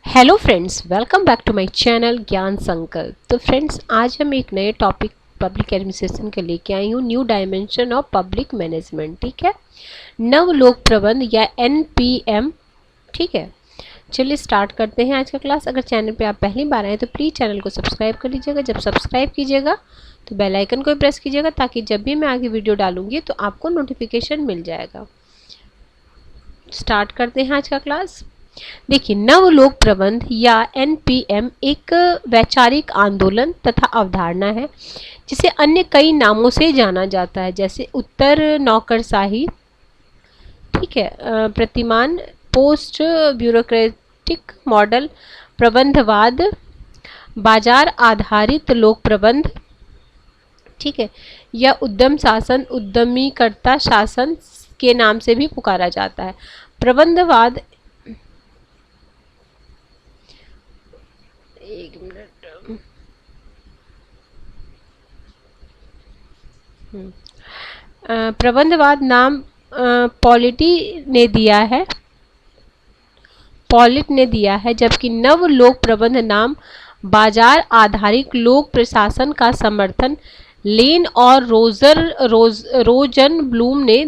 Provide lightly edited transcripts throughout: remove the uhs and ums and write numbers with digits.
Hello friends, welcome back to my channel Gyan Sankalp. तो friends, आज हम एक नए टॉपिक पब्लिक एडमिनिस्ट्रेशन के लेके आई हूँ, new dimension of public management. ठीक है, नव लोक प्रबंध या एनपीएम। ठीक है, चलिए स्टार्ट करते हैं आज का क्लास। अगर चैनल पे आप पहली बार आए तो प्लीज़ चैनल को सब्सक्राइब कर लीजिएगा। जब सब्सक्राइब कीजिएगा तो बेल आइकन को भी प्रेस कीजिएगा, ताकि जब भी मैं आगे वीडियो डालूंगी तो आपको नोटिफिकेशन मिल जाएगा। स्टार्ट करते हैं आज का क्लास। देखिए, नव लोक प्रबंध या एनपीएम एक वैचारिक आंदोलन तथा अवधारणा है जिसे अन्य कई नामों से जाना जाता है, जैसे उत्तर नौकरशाही, ठीक है, प्रतिमान, पोस्ट ब्यूरोक्रेटिक मॉडल, प्रबंधवाद, बाजार आधारित लोक प्रबंध, ठीक है, या उद्यम शासन, उद्यमीकर्ता शासन के नाम से भी पुकारा जाता है। प्रबंधवाद, एक मिनट, प्रबंधवाद नाम पॉलिट ने दिया है, जबकि नव लोक प्रबंध नाम बाजार आधारित लोक प्रशासन का समर्थन लेन और रोजन ब्लूम ने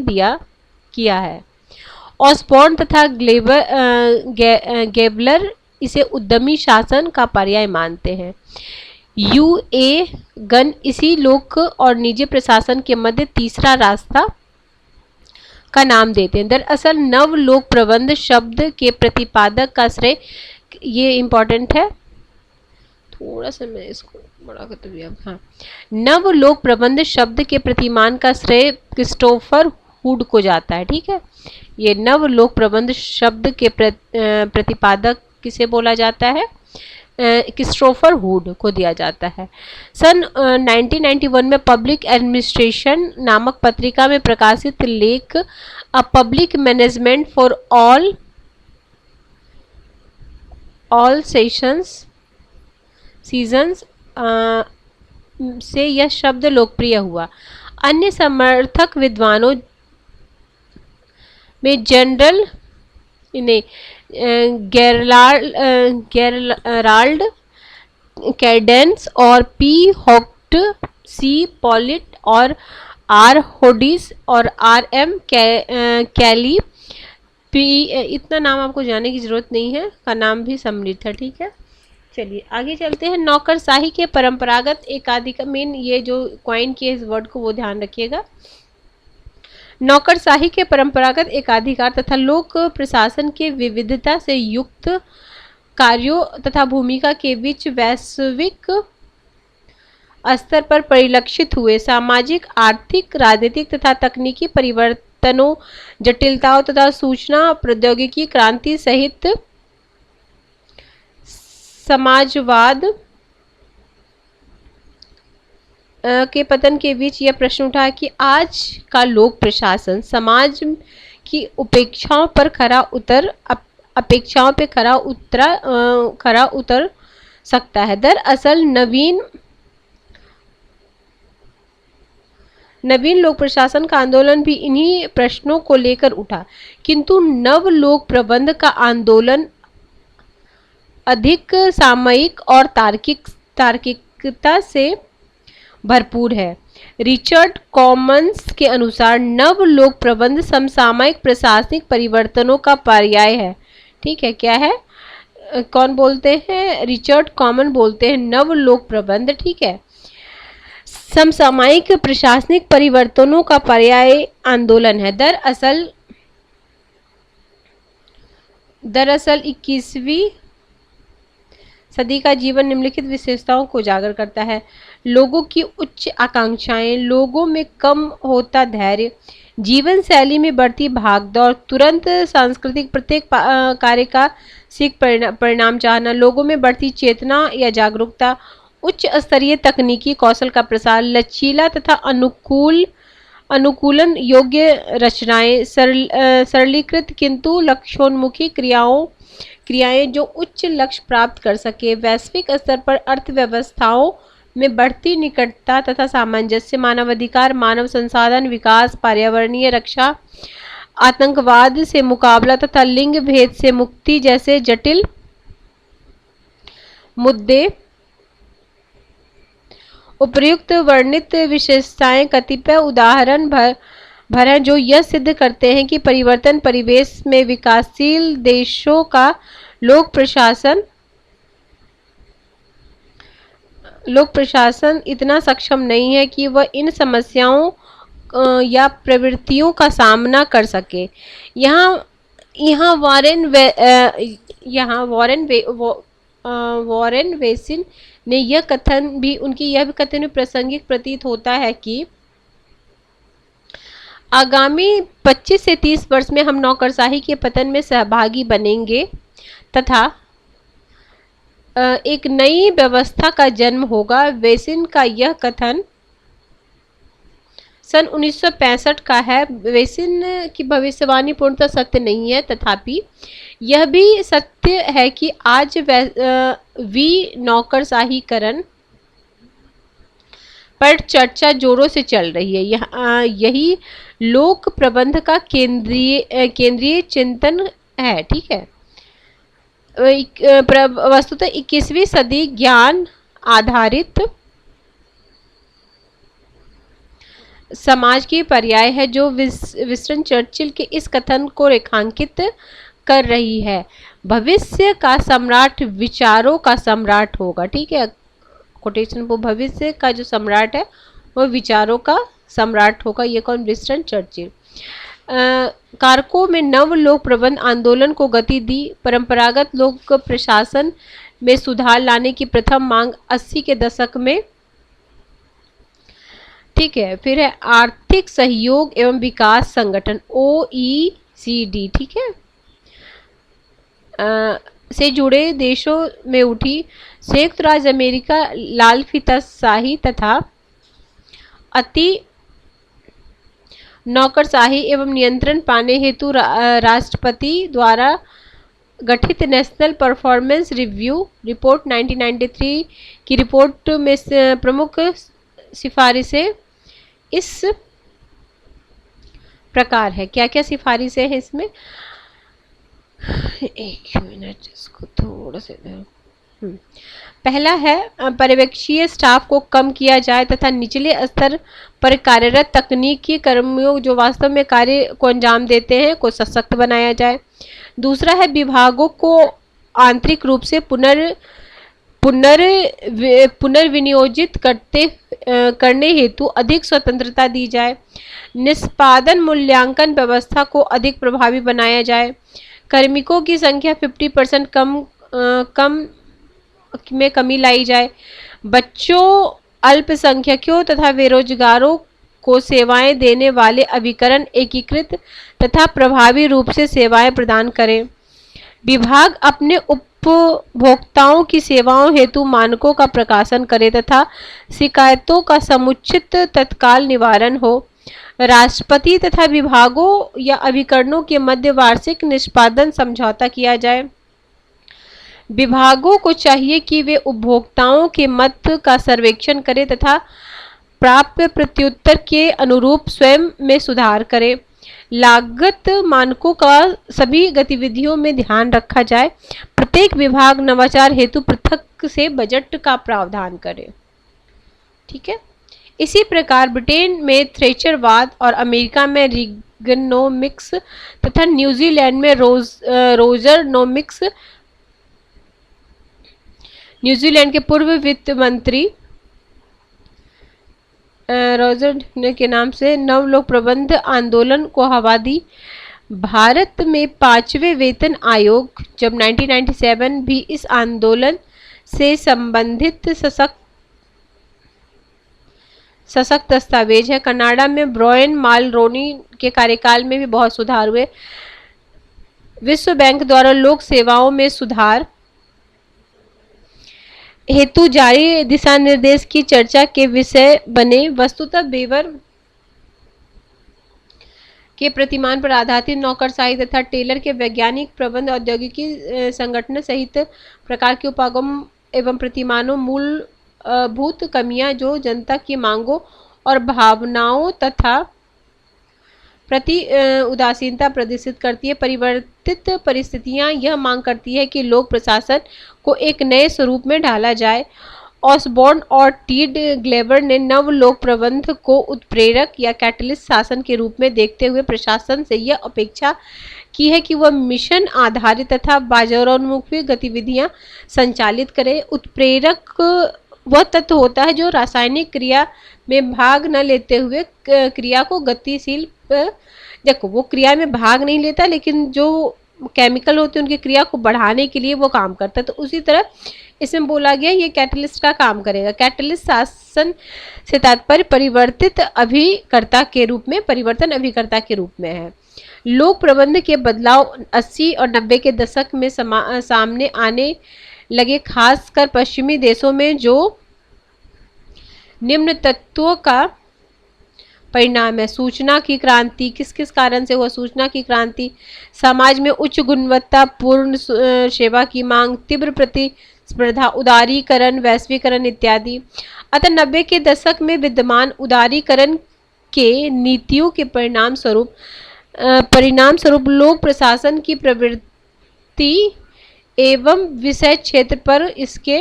किया है। ऑसबॉर्न तथा गेबलर इसे उद्यमी शासन का पर्याय मानते हैं। यूए गन इसी लोक और निजी प्रशासन के मध्य तीसरा रास्ता का नाम देते हैं। दरअसल नव लोक प्रबंध शब्द के प्रतिपादक का श्रेय, ये इंपॉर्टेंट है, थोड़ा सा मैं इसको बड़ा कर दूंगी अब। हाँ, नव लोक प्रबंध शब्द के प्रतिमान का श्रेय क्रिस्टोफर हुड को जाता है। ठीक है, ये नव लोक प्रबंध शब्द के प्रतिपादक किसे बोला जाता है? क्रिस्टोफर हुड को दिया जाता है। सन 1991 में पब्लिक एडमिनिस्ट्रेशन नामक पत्रिका में प्रकाशित लेख a public management for all seasons से यह शब्द लोकप्रिय हुआ। अन्य समर्थक विद्वानों में जनरल गेराल्ड कैडेंस और पी हॉक्ट, सी पॉलिट और आर होडिस और आर एम कैली, पी, इतना नाम आपको जानने की जरूरत नहीं है, का नाम भी सम्मिलित है। ठीक है, चलिए आगे चलते हैं। नौकरशाही के परंपरागत एकाधिकार, मेन ये जो क्वाइन किए इस वर्ड को वो ध्यान रखिएगा। नौकरशाही के परंपरागत एकाधिकार तथा लोक प्रशासन के विविधता से युक्त कार्यों तथा भूमिका के बीच वैश्विक स्तर पर परिलक्षित हुए सामाजिक, आर्थिक, राजनीतिक तथा तकनीकी परिवर्तनों, जटिलताओं तथा सूचना प्रौद्योगिकी क्रांति सहित समाजवाद के पतन के बीच यह प्रश्न उठा कि आज का लोक प्रशासन समाज की अपेक्षाओं पे खरा उतर सकता है। दरअसल नवीन लोक प्रशासन का आंदोलन भी इन्हीं प्रश्नों को लेकर उठा, किंतु नव लोक प्रबंध का आंदोलन अधिक सामयिक और तार्किकता से भरपूर है। रिचर्ड कॉमन्स के अनुसार नव लोक प्रबंध समसामयिक प्रशासनिक परिवर्तनों का पर्याय है। ठीक है, क्या है? कौन बोलते हैं? रिचर्ड कॉमन बोलते हैं नव लोक प्रबंध, ठीक है, समसामयिक प्रशासनिक परिवर्तनों का पर्याय आंदोलन है। दरअसल 21वीं सदी का जीवन निम्नलिखित विशेषताओं को उजागर करता है: लोगों की उच्च आकांक्षाएं, लोगों में कम होता धैर्य, जीवन शैली में बढ़ती भागदौड़, तुरंत सांस्कृतिक प्रत्येक कार्य का सीख परिणाम चाहना, लोगों में बढ़ती चेतना या जागरूकता, उच्च स्तरीय तकनीकी कौशल का प्रसार, लचीला तथा अनुकूलन योग्य रचनाएं, सरलीकृत किंतु लक्ष्योन्मुखी क्रियाएं जो उच्च लक्ष्य प्राप्त कर सके, वैश्विक स्तर पर अर्थव्यवस्थाओं में बढ़ती निकटता तथा सामंजस्य, मानवाधिकार, मानव संसाधन विकास, पर्यावरणीय रक्षा, आतंकवाद से मुकाबला तथा लिंग भेद से मुक्ति जैसे जटिल मुद्दे उपर्युक्त वर्णित विशेषताएं कतिपय उदाहरण भर हैं जो यह सिद्ध करते हैं कि परिवर्तन परिवेश में विकासशील देशों का लोक प्रशासन इतना सक्षम नहीं है कि वह इन समस्याओं या प्रवृत्तियों का सामना कर सके। यहाँ यहाँ वॉरेन वेसिन ने यह कथन भी प्रासंगिक प्रतीत होता है कि आगामी 25 से 30 वर्ष में हम नौकरशाही के पतन में सहभागी बनेंगे तथा एक नई व्यवस्था का जन्म होगा। वेसिन का यह कथन सन 1965 का है। वेसिन की भविष्यवाणी पूर्णतः सत्य नहीं है, तथापि यह भी सत्य है कि आज नौकरशाहीकरण पर चर्चा जोरों से चल रही है। यही लोक प्रबंध का केंद्रीय चिंतन है। ठीक है, वस्तुतः 21वीं सदी ज्ञान आधारित समाज की पर्याय है जो विंस्टन चर्चिल के इस कथन को रेखांकित कर रही है। भविष्य का सम्राट विचारों का सम्राट होगा। ठीक है, कोटेशन को, भविष्य का जो सम्राट है वो विचारों का सम्राट होगा। ये कौन? Winston Churchill. कारकों में नव लोक प्रबंध आंदोलन को गति दी। परंपरागत लोक प्रशासन में सुधार लाने की प्रथम मांग 80 के दशक में। ठीक है, फिर है आर्थिक सहयोग एवं विकास संगठन OECD। ठीक है, से जुड़े देशों में उठी संयुक्त राज्य अमेरिका लाल फीताशाही तथा अति नौकरशाही एवं नियंत्रण पाने हेतु राष्ट्रपति द्वारा गठित नेशनल परफॉर्मेंस रिव्यू रिपोर्ट 1993 की रिपोर्ट में प्रमुख सिफारिशें इस प्रकार है। क्या क्या सिफारिशें हैं इसमें? एक मिनट, इसको थोड़ा सा पहला है पर्यवेक्षीय स्टाफ को कम किया जाए तथा निचले स्तर पर कार्यरत तकनीकी कर्मियों जो वास्तव में कार्य को अंजाम देते हैं को सशक्त बनाया जाए। दूसरा है विभागों को आंतरिक रूप से पुनर्विनियोजित करने हेतु अधिक स्वतंत्रता दी जाए। निष्पादन मूल्यांकन व्यवस्था को अधिक प्रभावी बनाया जाए। कार्मिकों की संख्या 50% कम में कमी लाई जाए। बच्चों, अल्पसंख्यकों तथा बेरोजगारों को सेवाएं देने वाले अभिकरण एकीकृत तथा प्रभावी रूप से सेवाएं प्रदान करें। विभाग अपने उपभोक्ताओं की सेवाओं हेतु मानकों का प्रकाशन करे तथा शिकायतों का समुचित तत्काल निवारण हो। राष्ट्रपति तथा विभागों या अभिकरणों के मध्य वार्षिक निष्पादन समझौता किया जाए। विभागों को चाहिए कि वे उपभोक्ताओं के मत का सर्वेक्षण करें तथा प्राप्त प्रत्युत्तर के अनुरूप स्वयं में सुधार करें। लागत मानकों का सभी गतिविधियों में ध्यान रखा जाए। प्रत्येक विभाग नवाचार हेतु पृथक से बजट का प्रावधान करे। ठीक है, इसी प्रकार ब्रिटेन में थ्रेचरवाद और अमेरिका में रिगनोमिक्स तथा न्यूजीलैंड में रोजरनोमिक्स। न्यूजीलैंड के पूर्व वित्त मंत्री रोजर के नाम से नव लोक प्रबंध आंदोलन को हवा दी। भारत में 5वें वेतन आयोग जब 1997 भी इस आंदोलन से संबंधित सशक्त दस्तावेज है। कनाडा में ब्रायन मालरोनी के कार्यकाल में भी बहुत सुधार हुए। विश्व बैंक द्वारा लोक सेवाओं में सुधार हेतु जारी दिशा निर्देश की चर्चा के विषय बने। वस्तुतः बेवर के प्रतिमान पर आधारित नौकरशाही तथा टेलर के वैज्ञानिक प्रबंध औद्योगिकी संगठन सहित प्रकार के उपागम एवं प्रतिमानों मूलभूत कमियां जो जनता की मांगों और भावनाओं तथा प्रति उदासीनता प्रदर्शित करती है। परिवर्तित परिस्थितियां यह मांग करती है कि लोक प्रशासन को एक नए स्वरूप में ढाला जाए। ऑसबॉर्न और टीड ग्लेबर ने नव लोक प्रबंध को उत्प्रेरक या कैटलिस्ट शासन के रूप में देखते हुए प्रशासन से यह अपेक्षा की है कि वह मिशन आधारित तथा बाजारोन्मुखी गतिविधियां संचालित करे। उत्प्रेरक वह तत्व होता है जो रासायनिक क्रिया में भाग न लेते हुए क्रिया को गतिशील, देखो वो क्रिया में भाग नहीं लेता लेकिन जो केमिकल होते हैं उनकी क्रिया को बढ़ाने के लिए वो काम करता है। तो उसी तरह इसमें बोला गया ये कैटलिस्ट का काम करेगा। कैटलिस्ट शासन से तात्पर्य परिवर्तन अभिकर्ता के रूप में है। लोक प्रबंध के बदलाव 80 और 90 के दशक में सामने आने लगे, खासकर पश्चिमी देशों में, जो निम्न तत्वों का परिणाम है। सूचना की क्रांति, किस किस कारण से हुआ सूचना की क्रांति, समाज में उच्च गुणवत्ता पूर्ण सेवा की मांग, तीव्र प्रतिस्पर्धा, उदारीकरण, वैश्वीकरण इत्यादि। अतः 90 के दशक में विद्यमान उदारीकरण के नीतियों के परिणाम स्वरूप लोक प्रशासन की प्रवृत्ति एवं विषय क्षेत्र पर इसके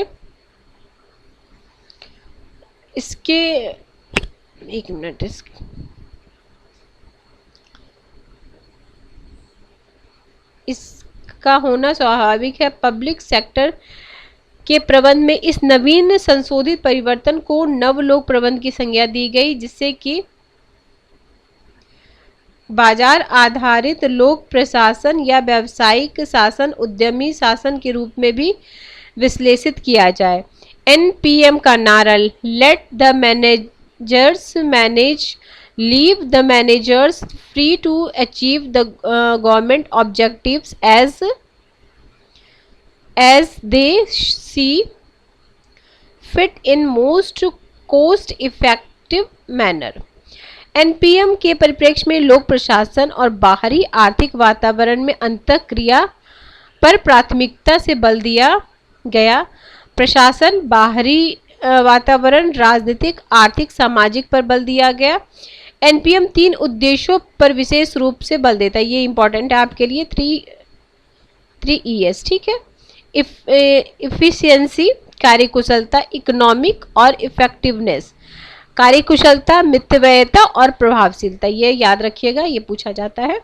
एक मिनट, इसका होना स्वाभाविक है। पब्लिक सेक्टर के प्रबंध में इस नवीन संशोधित परिवर्तन को नवलोक प्रबंध की संज्ञा दी गई, जिससे कि बाजार आधारित लोक प्रशासन या व्यावसायिक शासन उद्यमी शासन के रूप में भी विश्लेषित किया जाए। एनपीएम का नारा let the managers manage, leave the managers free to achieve the government objectives as they see fit in most cost effective manner। NPM के परिप्रेक्ष्य में लोक प्रशासन और बाहरी आर्थिक वातावरण में अंतःक्रिया पर प्राथमिकता से बल दिया गया। प्रशासन, बाहरी वातावरण, राजनीतिक, आर्थिक, सामाजिक पर बल दिया गया। एनपीएम 3 उद्देश्यों पर विशेष रूप से बल देता है। ये इंपॉर्टेंट है आपके लिए, 3 ES, ठीक है। इफिशियंसी, कार्यकुशलता, इकोनॉमिक और इफेक्टिवनेस, कार्यकुशलता, मितव्ययता और प्रभावशीलता, ये याद रखिएगा, ये पूछा जाता है।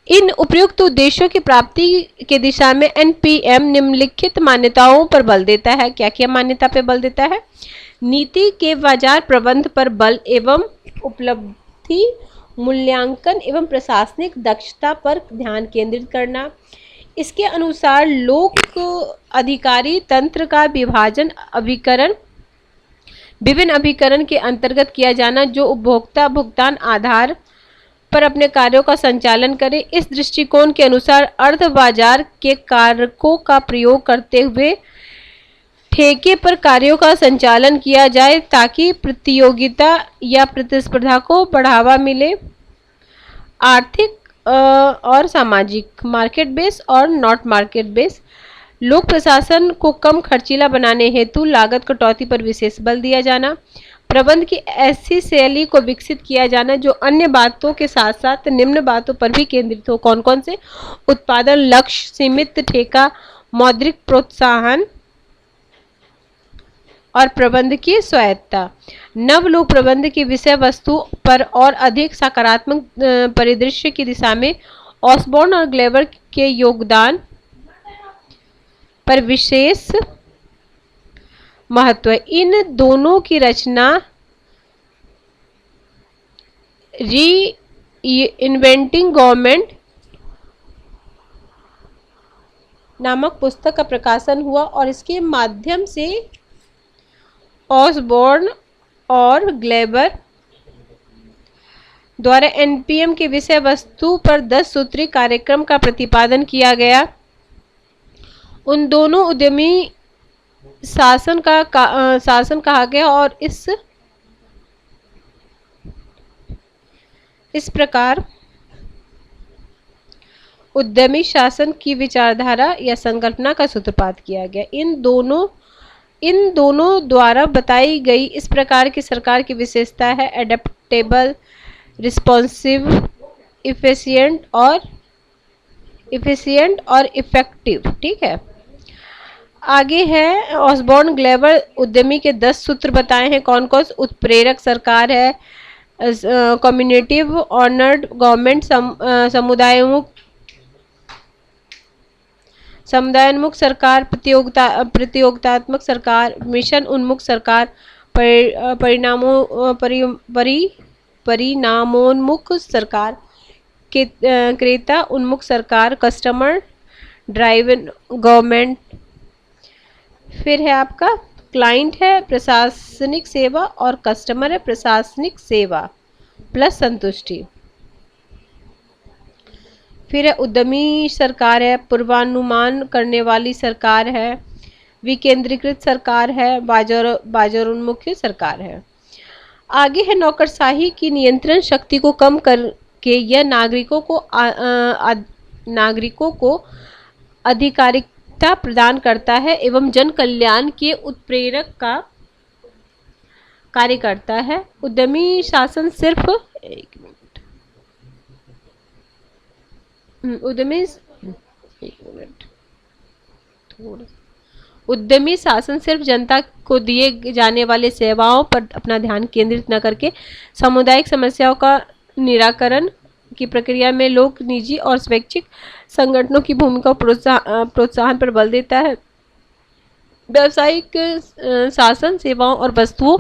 इन उपयुक्त उद्देश्यों की प्राप्ति के दिशा में एनपीएम निम्नलिखित मान्यताओं पर बल देता है। क्या क्या मान्यता पर बल देता है? नीति के बाजार प्रबंध पर बल एवं उपलब्धि मूल्यांकन एवं प्रशासनिक दक्षता पर ध्यान केंद्रित करना। इसके अनुसार लोक अधिकारी तंत्र का विभाजन विभिन्न अभिकरण के अंतर्गत किया जाना, जो उपभोक्ता भुगतान आधार पर अपने कार्यों का संचालन करे। इस दृष्टिकोण के अनुसार अर्ध बाजार के कारकों का प्रयोग करते हुए ठेके पर कार्यों का संचालन किया जाए ताकि प्रतियोगिता या प्रतिस्पर्धा को बढ़ावा मिले। आर्थिक और सामाजिक, मार्केट बेस और नॉट मार्केट बेस। लोक प्रशासन को कम खर्चीला बनाने हेतु लागत कटौती पर विशेष बल दिया जाना। प्रबंध की ऐसी शैली को विकसित किया जाना जो अन्य बातों के साथ साथ निम्न बातों पर भी केंद्रित हो। कौन कौन से? उत्पादन लक्ष्य, सीमित ठेका, मौद्रिक प्रोत्साहन और प्रबंध की स्वायत्ता। नव लोक प्रबंध की विषय वस्तु पर और अधिक सकारात्मक परिदृश्य की दिशा में ऑसबॉर्न और ग्लेबर के योगदान पर विशेष महत्व है। इन दोनों की रचना री इन्वेंटिंग गवर्नमेंट नामक पुस्तक का प्रकाशन हुआ और इसके माध्यम से ऑसबॉर्न और ग्लेबर द्वारा एनपीएम के विषय वस्तु पर 10 सूत्री कार्यक्रम का प्रतिपादन किया गया। उन दोनों उद्यमी शासन कहा गया और इस प्रकार उद्यमी शासन की विचारधारा या संकल्पना का सूत्रपात किया गया। इन दोनों द्वारा बताई गई इस प्रकार की सरकार की विशेषता है एडेप्टेबल, रिस्पॉन्सिव, इफिशिएंट और इफेक्टिव। ठीक है, आगे है ऑसबॉर्न ग्लेबर उद्यमी के 10 सूत्र बताए हैं। कौन कौन? उत्प्रेरक सरकार है, कम्युनिटिव ऑनर्ड गवर्नमेंट, समुदायोन्मुख सरकार, प्रतियोगितात्मक सरकार, मिशन उन्मुख सरकार, परिणामोन्मुख सरकार, क्रेता उन्मुख सरकार, कस्टमर ड्राइवन गवर्नमेंट। फिर है आपका क्लाइंट है प्रशासनिक सेवा और कस्टमर है प्रशासनिक सेवा प्लस संतुष्टि। फिर है उद्यमी सरकार है, पूर्वानुमान करने वाली सरकार है, विकेंद्रीकृत सरकार है, बाजारोन्मुखी सरकार है। आगे है नौकरशाही की नियंत्रण शक्ति को कम करके यह नागरिकों को अधिकारिकता प्रदान करता है एवं जन कल्याण के उत्प्रेरक का कार्य करता है। उद्यमी शासन सिर्फ उद्यमी शासन सिर्फ जनता को दिए जाने वाले सेवाओं पर अपना ध्यान केंद्रित न करके सामुदायिक समस्याओं का निराकरण की प्रक्रिया में लोक, निजी और स्वैच्छिक संगठनों की भूमिका प्रोत्साहन पर बल देता है। व्यावसायिक शासन सेवाओं और वस्तुओं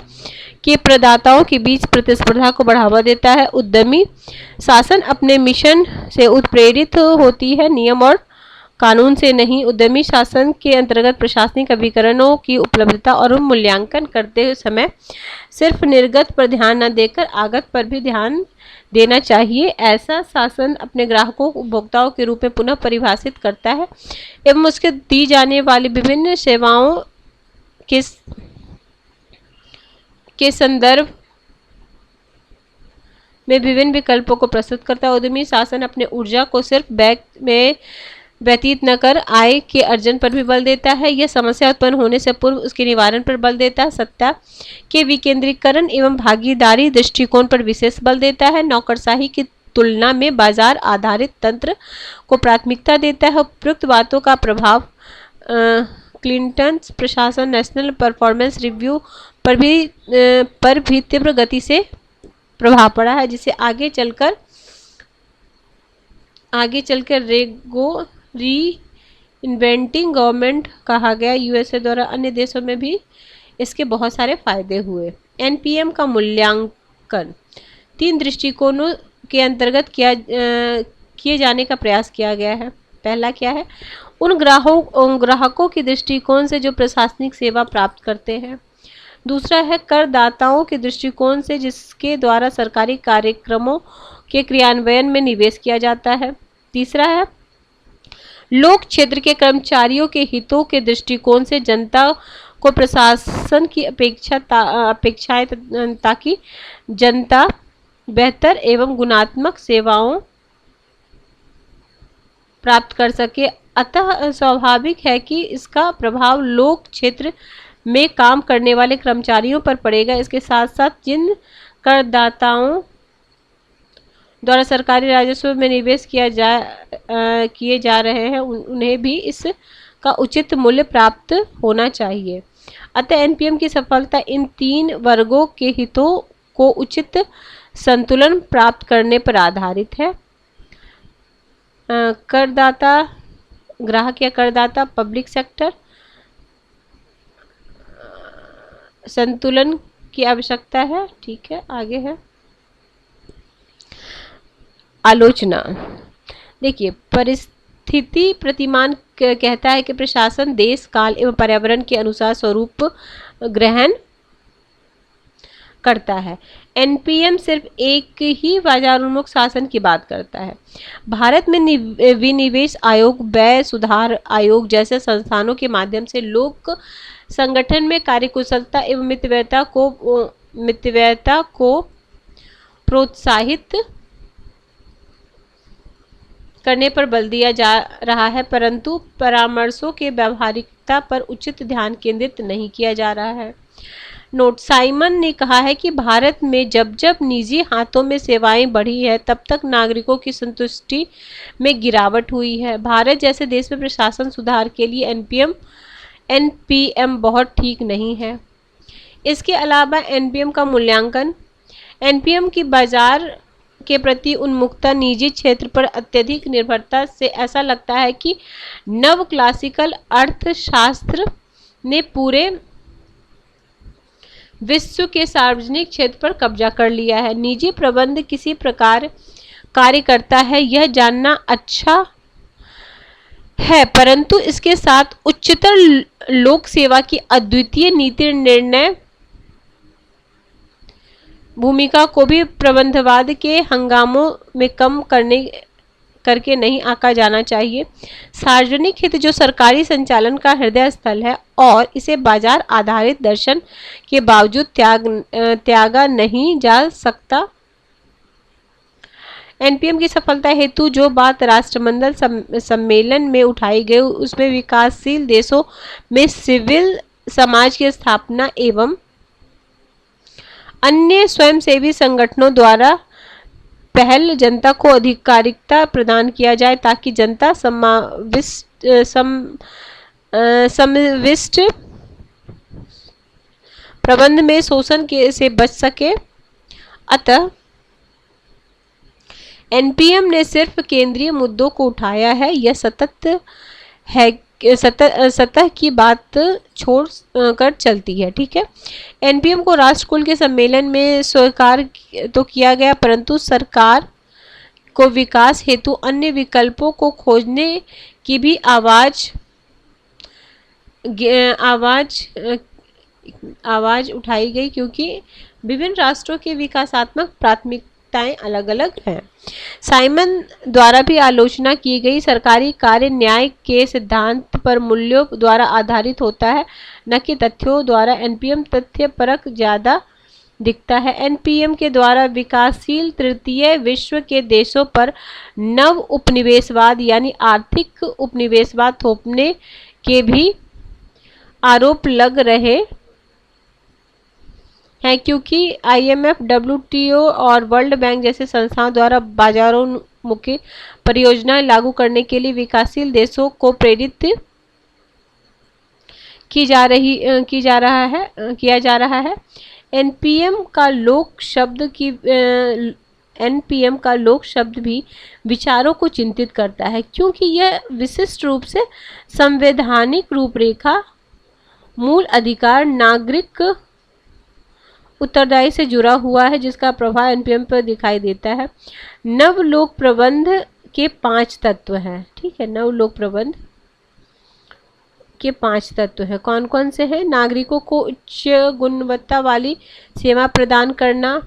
के प्रदाताओं के बीच प्रतिस्पर्धा को बढ़ावा देता है। उद्यमी शासन अपने मिशन से उत्प्रेरित होती है, नियम और कानून से नहीं। उद्यमी शासन के अंतर्गत प्रशासनिक अभिकरणों की उपलब्धता और मूल्यांकन करते समय सिर्फ निर्गत पर ध्यान न देकर आगत पर भी ध्यान देना चाहिए। ऐसा शासन अपने ग्राहकों को उपभोक्ताओं के रूप में पुनः परिभाषित करता है एवं उसके दी जाने वाली विभिन्न सेवाओं के संदर्भ में विभिन्न विकल्पों को प्रस्तुत करता है। उद्यमी शासन अपने ऊर्जा को सिर्फ बैंक में व्यतीत न कर आय के अर्जन पर भी बल देता है। यह समस्या उत्पन्न होने से पूर्व उसके निवारण पर बल देता है। सत्ता के विकेंद्रीकरण एवं भागीदारी दृष्टिकोण पर विशेष बल देता है। नौकरशाही की तुलना में बाजार आधारित तंत्र को प्राथमिकता देता है। उपयुक्त बातों का प्रभाव क्लिंटन प्रशासन नेशनल परफॉर्मेंस रिव्यू पर भी तीव्र गति से प्रभाव पड़ा है, जिसे आगे चलकर री इन्वेंटिंग गवर्नमेंट कहा गया। यूएसए द्वारा अन्य देशों में भी इसके बहुत सारे फायदे हुए। एनपीएम का मूल्यांकन 3 दृष्टिकोणों के अंतर्गत किए जाने का प्रयास किया गया है। पहला क्या है? उन ग्राहकों के दृष्टिकोण से जो प्रशासनिक सेवा प्राप्त करते हैं। दूसरा है करदाताओं के दृष्टिकोण से जिसके द्वारा सरकारी कार्यक्रमों के क्रियान्वयन में निवेश किया जाता है। तीसरा है लोक क्षेत्र के कर्मचारियों के हितों के दृष्टिकोण से जनता को प्रशासन की अपेक्षाएं ताकि जनता बेहतर एवं गुणात्मक सेवाओं प्राप्त कर सके। अतः स्वाभाविक है कि इसका प्रभाव लोक क्षेत्र में काम करने वाले कर्मचारियों पर पड़ेगा। इसके साथ साथ जिन करदाताओं द्वारा सरकारी राजस्व में निवेश किए जा रहे हैं उन्हें भी इसका उचित मूल्य प्राप्त होना चाहिए। अतः एनपीएम की सफलता इन 3 वर्गों के हितों को उचित संतुलन प्राप्त करने पर आधारित है। करदाता, ग्राहक या करदाता, पब्लिक सेक्टर, संतुलन की आवश्यकता है। ठीक है, आगे है आलोचना। देखिए, परिस्थिति प्रतिमान कहता है कि प्रशासन देश, काल एवं पर्यावरण के अनुसार स्वरूप ग्रहण करता है। एनपीएम सिर्फ एक ही बाजारोन्मुख शासन की बात करता है। भारत में विनिवेश आयोग, व्यय सुधार आयोग जैसे संस्थानों के माध्यम से लोक संगठन में कार्यकुशलता एवं मितव्ययता को प्रोत्साहित करने पर बल दिया जा रहा है, परंतु परामर्शों के व्यावहारिकता पर उचित ध्यान केंद्रित नहीं किया जा रहा है। नोट, साइमन ने कहा है कि भारत में जब जब निजी हाथों में सेवाएं बढ़ी है तब तक नागरिकों की संतुष्टि में गिरावट हुई है। भारत जैसे देश में प्रशासन सुधार के लिए एनपीएम बहुत ठीक नहीं है। इसके अलावा एनपीएम का मूल्यांकन, एनपीएम की बाजार के प्रति उन्मुखता, निजी क्षेत्र पर अत्यधिक निर्भरता से ऐसा लगता है कि नव क्लासिकल अर्थशास्त्र ने पूरे विश्व के सार्वजनिक क्षेत्र पर कब्जा कर लिया है। निजी प्रबंध किसी प्रकार कार्य करता है यह जानना अच्छा है, परंतु इसके साथ उच्चतर लोक सेवा की अद्वितीय नीति निर्णय भूमिका को भी प्रबंधवाद के हंगामों में कम करके नहीं आंका जाना चाहिए। सार्वजनिक हित जो सरकारी संचालन का हृदय स्थल है और इसे बाजार आधारित दर्शन के बावजूद त्यागा नहीं जा सकता। एनपीएम की सफलता हेतु जो बात राष्ट्रमंडल सम्मेलन में उठाई गई उसमें विकासशील देशों में सिविल समाज की स्थापना एवं अन्य स्वयंसेवी संगठनों द्वारा पहल जनता को अधिकारिकता प्रदान किया जाए ताकि जनता समविष्ट प्रबंध में शोषण से बच सके। अतः एनपीएम ने सिर्फ केंद्रीय मुद्दों को उठाया है, यह सतह की बात छोड़ कर चलती है। ठीक है, एनपीएम को राष्ट्रकुल के सम्मेलन में स्वीकार तो किया गया, परंतु सरकार को विकास हेतु अन्य विकल्पों को खोजने की भी आवाज उठाई गई, क्योंकि विभिन्न राष्ट्रों के विकासात्मक प्राथमिकताएं अलग अलग हैं। साइमन द्वारा भी आलोचना की गई सरकारी कार्य न्याय के सिद्धांत पर मूल्यों द्वारा आधारित होता है, न कि तथ्यों द्वारा। एनपीएम तथ्य परक ज्यादा दिखता है। एनपीएम के द्वारा विकासशील तृतीय विश्व के देशों पर नव उपनिवेशवाद यानी आर्थिक उपनिवेशवाद थोपने के भी आरोप लग रहे हैं, क्योंकि आईएमएफ, डब्ल्यूटीओ और वर्ल्ड बैंक जैसे संस्थाओं द्वारा बाजारोन्मुखी परियोजनाएं लागू करने के लिए विकासशील देशों को प्रेरित किया जा रहा है। एनपीएम का लोक शब्द भी विचारों को चिंतित करता है, क्योंकि यह विशिष्ट रूप से संवैधानिक रूपरेखा, मूल अधिकार, नागरिक उत्तरदायी से जुड़ा हुआ है, जिसका प्रभाव एनपीएम पर दिखाई देता है। नव लोक प्रबंध के 5 तत्व हैं। ठीक है, नव लोक प्रबंध के 5 तत्व हैं। कौन कौन से हैं? नागरिकों को उच्च गुणवत्ता वाली सेवा प्रदान करना,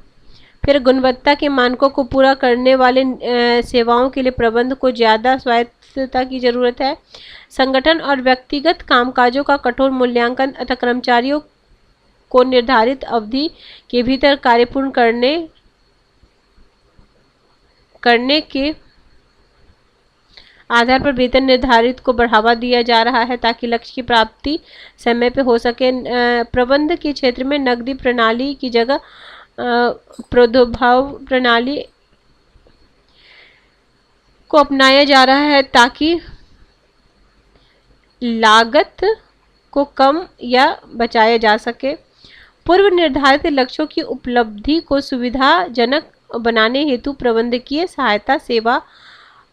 फिर गुणवत्ता के मानकों को पूरा करने वाले सेवाओं के लिए प्रबंध को ज़्यादा स्वायत्तता की जरूरत है। संगठन और व्यक्तिगत कामकाजों का कठोर मूल्यांकन तथा कर्मचारियों को निर्धारित अवधि के भीतर कार्य पूर्ण करने के आधार पर वेतन निर्धारित को बढ़ावा दिया जा रहा है ताकि लक्ष्य की प्राप्ति समय पे हो सके। प्रबंध के क्षेत्र में नकदी प्रणाली की जगह प्रोद्भाव प्रणाली को अपनाया जा रहा है ताकि लागत को कम या बचाया जा सके। पूर्व निर्धारित लक्ष्यों की उपलब्धि को सुविधाजनक बनाने हेतु प्रबंधकीय सहायता सेवा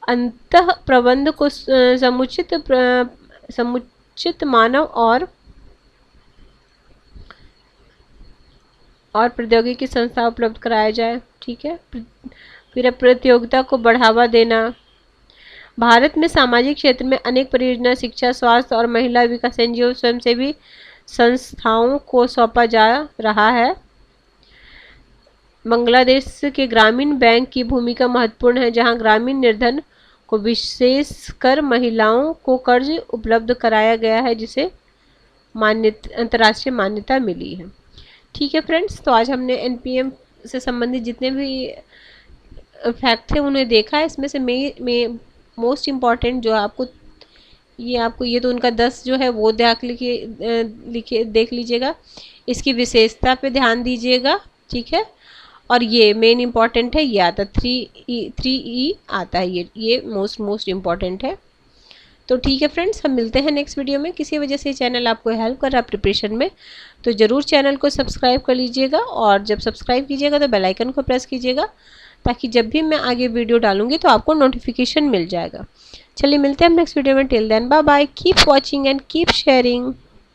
अंतः प्रबंध को समुचित मानव और प्रौद्योगिकी संस्था उपलब्ध कराया जाए। ठीक है, फिर प्रतियोगिता को बढ़ावा देना। भारत में सामाजिक क्षेत्र में अनेक परियोजना शिक्षा, स्वास्थ्य और महिला विकास एनजीओ स्वयंसेवी संस्थाओं को सौंपा जा रहा है। बांग्लादेश के ग्रामीण बैंक की भूमिका महत्वपूर्ण है, जहां ग्रामीण निर्धन को विशेषकर महिलाओं को कर्ज उपलब्ध कराया गया है, जिसे अंतर्राष्ट्रीय मान्यता मिली है। ठीक है फ्रेंड्स, तो आज हमने एनपीएम से संबंधित जितने भी फैक्ट थे उन्हें देखा है। इसमें से मोस्ट इम्पॉर्टेंट जो आपको ये तो उनका 10 जो है वो देख लीजिएगा। इसकी विशेषता पे ध्यान दीजिएगा, ठीक है। और ये मेन इंपॉर्टेंट है, ये आता 3E आता है, ये मोस्ट इम्पॉर्टेंट है। तो ठीक है फ्रेंड्स, हम मिलते हैं नेक्स्ट वीडियो में। किसी वजह से चैनल आपको हेल्प कर रहा है प्रिपरेशन में तो ज़रूर चैनल को सब्सक्राइब कर लीजिएगा, और जब सब्सक्राइब कीजिएगा तो बेल आइकन को प्रेस कीजिएगा, ताकि जब भी मैं आगे वीडियो डालूंगी तो आपको नोटिफिकेशन मिल जाएगा। चलिए मिलते हैं हम नेक्स्ट वीडियो में। Till then bye bye, keep watching and keep sharing.